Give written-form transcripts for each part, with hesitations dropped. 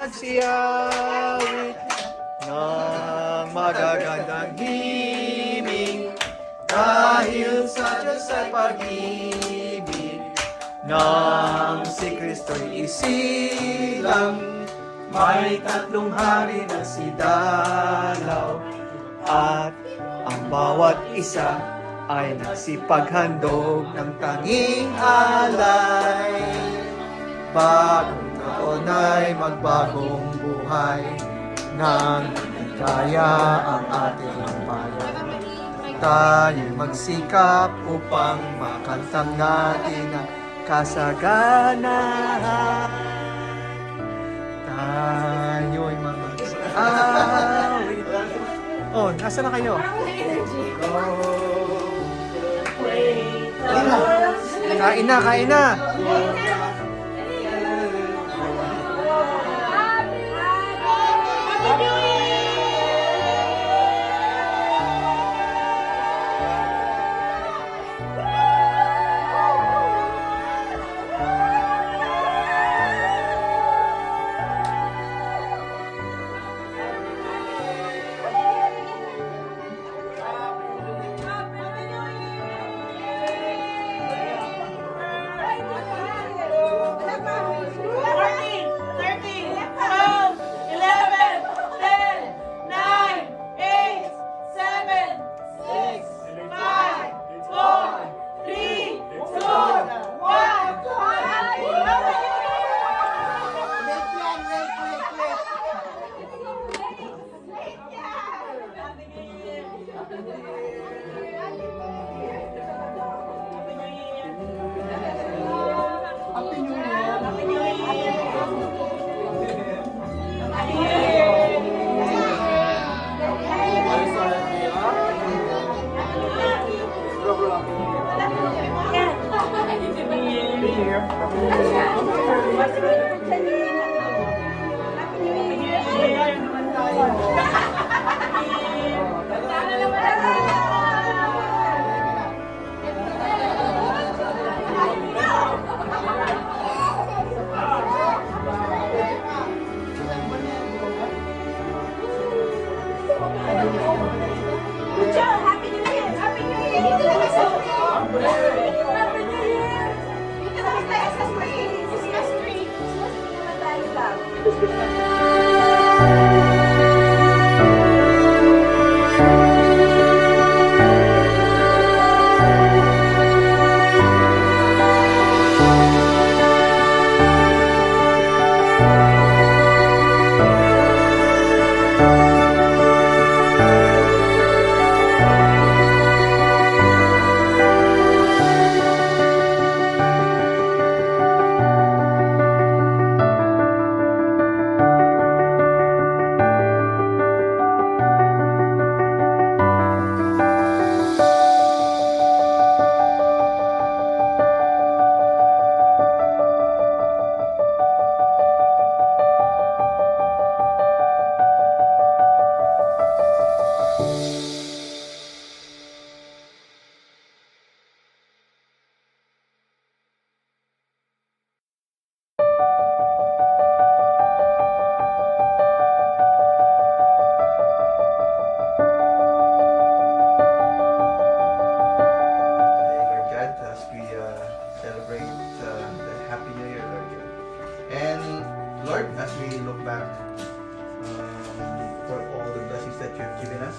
Nagsiyawit ng magagandang himig dahil sa Diyos ay pag-ibig nang si Kristo'y isilang. May tatlong hari na sidalaw at ang bawat isa ay nagsipaghandog ng tanging alay. Bagong taon ay magbagong buhay nang kaya ang ating bayan. Tayo'y magsikap upang makantang natin ang kasaganahan. Tayo'y mag-awit. Oh, nasa na kayo? Kain na, kain na!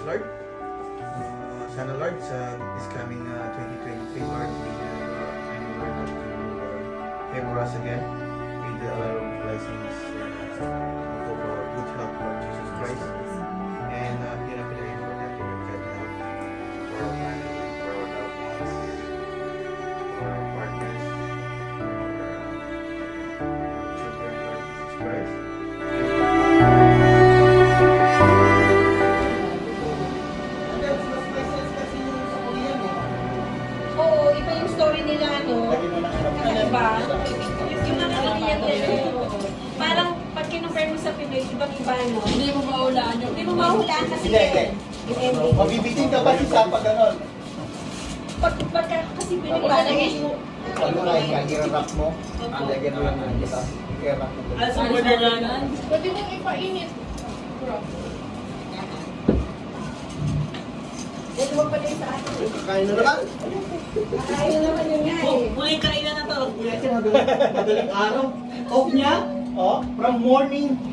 Lord, sana Lord sa this coming 2023, Lord, Lord, that you favor us again with a lot of blessings and of our good health, Lord Jesus Christ, and pinapilagay mo natin yung God now for our family, for our loved ones, for our partners, for our children, Lord Jesus Christ. Parang pag kinumpare mo sa Pinoy, ibang iba, no? Hindi mo mahulaan yung... Hindi mo mahulaan kasi Hindi. Mabibitin ka ba sa pag ganon? Pagka kasi Pinoy, parang Ano na yung rap mo? Ang lagyan mo lang ng kita. pera. Alas ang order na. Pwede mong ipainit. Bro. Ito mo pala yung sa akin. Kakain na naman. Kakain na naman yun nga eh. Muling kainan na to. Madaling araw. Off niya. Oh, from morning